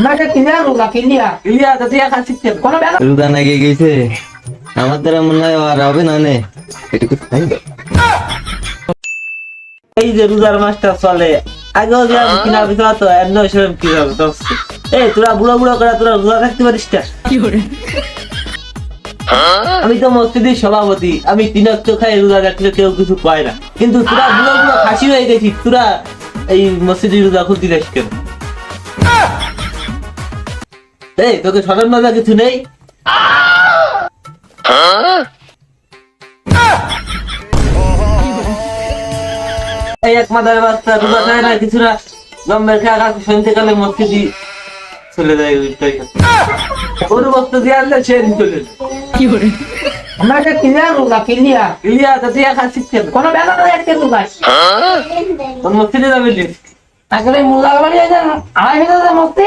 আমাকে ক্লিয়ার রোজা ক্লিয়ার তো তুই খাচ্ছিস কোন বেলা রোজা নাকি গেছে আমার দ্বারা মনে হয় আর হবে না নে এটুকু খাই দাও। এই যে রোজার মাসটা চলে আগেও যে আমি কিনা বিছা তো এন্ন হিসেবে কি হবে তো এই তোরা বুড়ো বুড়ো করে তোরা রোজা থাকতে পারিস না কি করে আমি তো মসজিদের সভাপতি আমি 3 ওয়াক্ত খাই রোজা রাখলে কেউ কিছু পায় না কিন্তু তোরা বুড়ো বুড়ো খাসি হয়ে গেছিস তোরা এই মসজিদের রোজা খুলতে যাস কেন এই তোকে শরম লজ্জা কিছু নেই এই এক মাদার বাচ্চা রোজা খায় না কিছু না জম্মের খেয়ে আকাশ শুনতে গেলে মসজিদই চলে যায় ওইটাই গরু বস্তু দিয়ে আনলে সে চলে যায় কি করে আমাকে ক্লিয়ার রোজা ক্লিয়ার ইলিয়া তো তুই খাচ্ছিস কেন কোন বেলা তো একটা রোজা তোর মসজিদে যাবি লিস আসলে মুলার বাড়ি আছে না আড়াই হাজার মস্তি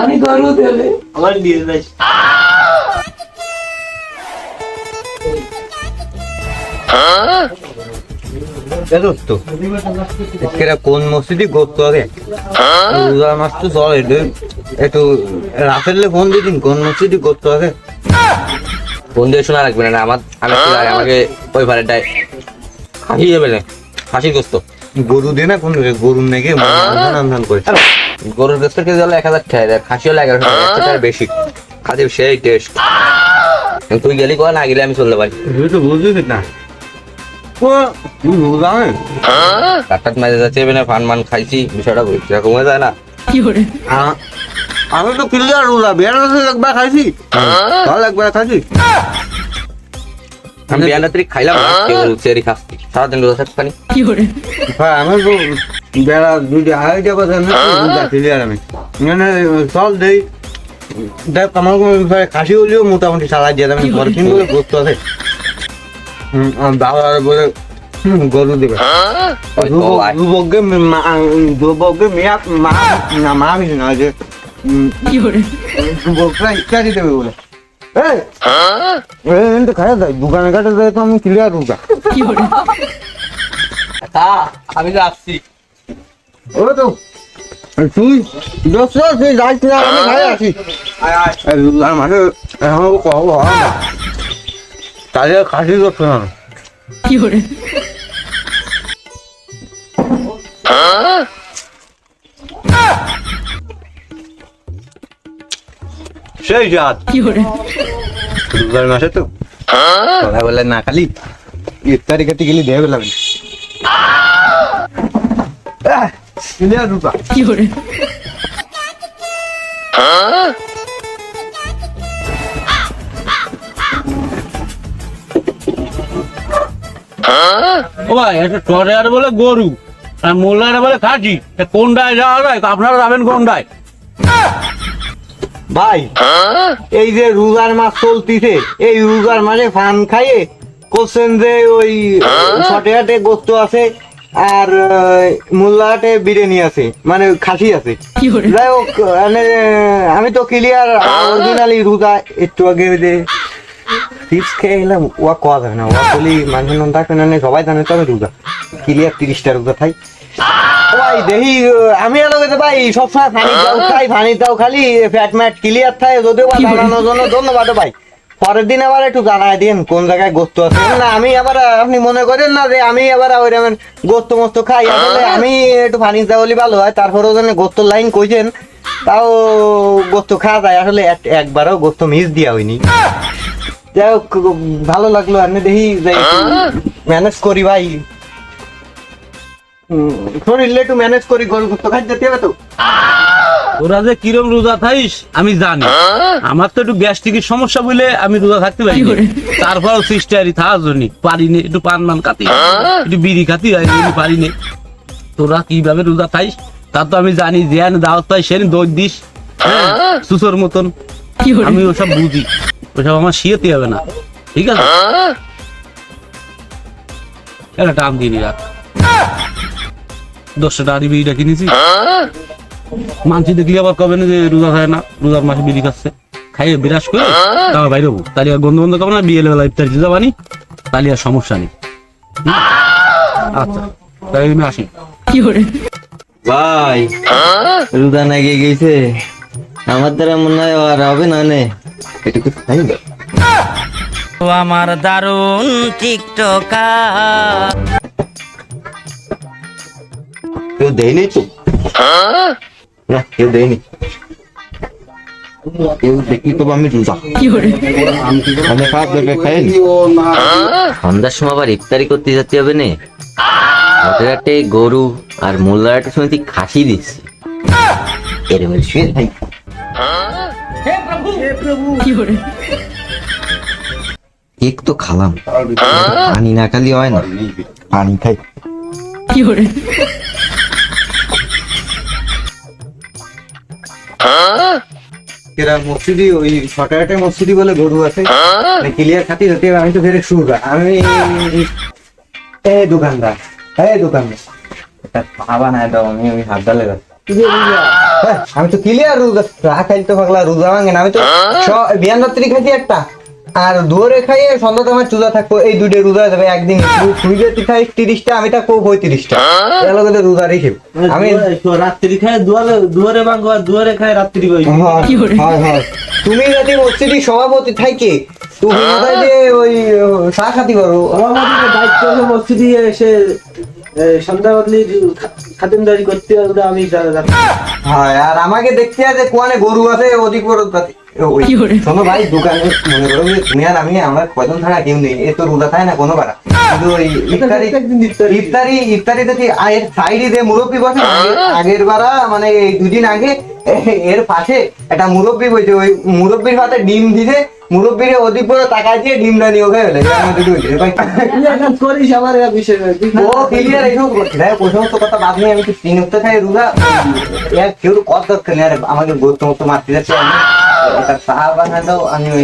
আমি গরু দেবে আমার দিয়ে যাই দোস্ত এরা কোন মসজিদে করতে হবে রোজার মাস তো চলে একটু রাফেলে ফোন দিন কোন মসজিদে করতে হবে ফোন দিয়ে শোনা রাখবে না আমার আমি আমাকে ওই ভাড়াটায় খাসি যাবে না খাসি গোস্ত গরু দিয়ে না কোন গরুর নাকি ধান করে গরুর গোস্ত খেতে গেলে 1000 টাকা দেয় খাসি হলে 1100 টাকা বেশি খাতে সেই টেস্ট তুই গেলি কয় না গেলে আমি চলতে পারি তুই তো বুঝছিস না কাটাত মাঝে যাচ্ছে না ফান মান খাইছি বিষয়টা কমে যায় না কি করে আমি তো ক্লিয়ার রোজা বিয়ানাতে একবার খাইছি তাহলে একবার খাইছি আমি বিয়ানাতে খাইলাম না কেবল চেরি খাচ্ছি সারাদিন রোজা থাকতে পারি কি করে হ্যাঁ আমি তো বেলা দুইটা আড়াই যাবো রোজা ক্লিয়ার আমি মানে চল দেই দেখ আমার খাসি হলেও মোটামুটি চালাই দিয়ে আমি ঘরে কিনবো করতে আছে বাবা বলে গরু দেবে যুবককে মেয়া মা কিছু না যে কি করে যুবকরা ইত্যাদি দেবে বলে তো খাই যায় দোকানে কাটে যায় তো আমি ক্লিয়ার রোজা কি করে আমি তো আসছি ও তো তুই দোস্ত তুই যাইস না আমি খাই আসি রোজার মাসে এখন কব হয় না তাহলে খাসি করছে না কি করে সেই জাত কি করে রোজার মাসে তো কথা বলে না খালি ইফতারি খেতে গেলি দেবে লাগবে ক্লিয়ার রোজা কি করে ও ভাই একটা টরেয়ার বলে গরু আর মোল্লার বলে খাসি কোনটায় যাওয়া যায় আপনারা যাবেন কোনটায় ভাই এই যে রোজার মাস চলতিছে এই রোজার মাসে ফান খাইয়ে করছেন যে ওই ছটে হাটে গোস্ত আছে আর মোল্লাহাটে বিরিয়ানি আছে মানে খাসি আছে কি করে যাই হোক মানে আমি তো ক্লিয়ার অরিজিনালি রোজা একটু আগে যে চিপস খেয়ে এলাম ওয়া কোয়া যাবে না ওয়া বলি মানুষ নন থাকবে না সবাই জানে তো আমি রোজা ক্লিয়ার 30টা রোজা খাই ভাই দেখি আমি এলাকাতে ভাই সবসময় ফানি দাও খালি ফ্যাট ম্যাট ক্লিয়ার থাকে যদিও বা জানানোর জন্য ধন্যবাদ ভাই পরের দিন আবার একটু জানাই দিন কোন জায়গায় গোস্ত আছে না আমি আবার আপনি মনে করেন না যে আমি আবার ওই রকম গোস্ত মোস্ত খাই আসলে আমি একটু ফানি দাও বলি ভালো হয় তারপরেও যেন গোস্ত লাইন কইছেন তাও গোস্ত খাওয়া যায় আসলে একবারও গোস্ত মিস দিয়া হয়নি যাই হোক ভালো লাগলো আপনি দেখি ম্যানেজ করি ভাই শরীরে একটু ম্যানেজ করি গরু গোস্ত খাই যেতে হবে তো তোরা যে কিরম রোজা থাইস আমি জানি আমার তো একটু গ্যাস্ট্রিকের সমস্যা বলে আমি রোজা থাকতে পারি তারপরেও সিস্টারি থাকার জন্য পারিনি একটু পান মান খাতি একটু বিড়ি খাতি পারিনি তোরা কিভাবে রোজা থাইস তা তো আমি জানি যে দাওয়াত পাই সেদিন দই দিস সুসোর মতন আমি ওসব বুঝি ওসব আমার শিয়েতে হবে না ঠিক আছে একটা টান দিয়ে নি রাখ 10 টাকা দিয়ে বিড়িটা কিনেছি মানছি দেখলি আবার কবে না যে রোজা খায় না রোজার মাসে বিড়ি খাচ্ছে খাইয়ে বিরাস করে তাও বাইরে হবো তাহলে আর বন্ধু বন্ধু খাবো না বিয়ে লেভেল ইফতার দিতে পারি তাহলে আর সমস্যা নেই আচ্ছা তাই আমি আসি কি করে ভাই রোজা নাকি গেছে আমার দ্বারা মনে হয় আর হবে না নে এটুকু তাই না ও আমার দারুণ টিকটকার। কেউ দেয়নি তো না কেউ দেয়নি কেউ দেখি তো আমি রোজা আমি খাওয়া দরকার খাইনি সন্ধ্যার সময় আবার ইফতারি করতে যেতে হবে না হাটে গরু আর মোল্লাহাটে শুনেছি খাসি দিচ্ছে এরকম শুয়ে থাকি কেক তো খালাম পানি না খালি হয় না পানি খাই এরা মসজিদি ওই ছটাটে মসজিদি বলে গরু আছে ক্লিয়ার খাতি হতে হবে আমি তো ফেরে শুরু আমি এই দোকানদার এটা ভাবা না দাও আমি ওই হাত ডালে আমি তো ক্লিয়ার রোজা খাই তো পাগলা রোজা ভাঙে না আমি তো বিয়ান রাত্রি খাইছি একটা আর দুয়ারে খাইয়ে সন্ধ্যা আমার চুলা থাকবো এই দুইটা রোজা যাবে একদিন তুই যদি খাই 30টা আমি থাকবো 35টা এলাকাতে রোজা রেখে আমি রাত্রি খায় দুয়ারে ভাঙবো আর দুয়ারে খায় রাত্রি হয় তুমি যদি মসজিদি সভাপতি থাইকে তুমি কোথায় যে ওই চা খাতি করো আমাদের দায়িত্ব হলো মসজিদে এসে সন্ধ্যা বদলি খাতিমদারি করতে হবে আমি হ্যাঁ আর আমাকে দেখতে আছে কোয়ানে গরু আছে ওদিক করে শোনো ভাই দোকানে মনে করো যে তুমি আর আমি আমরা কয়জন ছাড়া কেউ নেই এ তো রোজা খায় না কোনো বারা কিন্তু ওই ইফতারি দেখি এর সাইডে যে মুরব্বী বসে আগের বারা মানে এই দুদিন আগে এর পাশে একটা মুরব্বী বসে ওই মুরব্বীর হাতে ডিম দিছে মুরব্বীর ওদিক করে তাকায় দিয়ে ডিমটা নিয়ে ওখানে করিস আমার বিষয় ও ক্লিয়ার এইসব করছে ওই সমস্ত কথা বাদ নিয়ে আমি তো 3 হপ্তাহ খাই রোজা কেউ কত দরকার নেই আমাকে গোস্ত মতো মারতে যাচ্ছে আমি একটা চা বানা দাও আমি ওই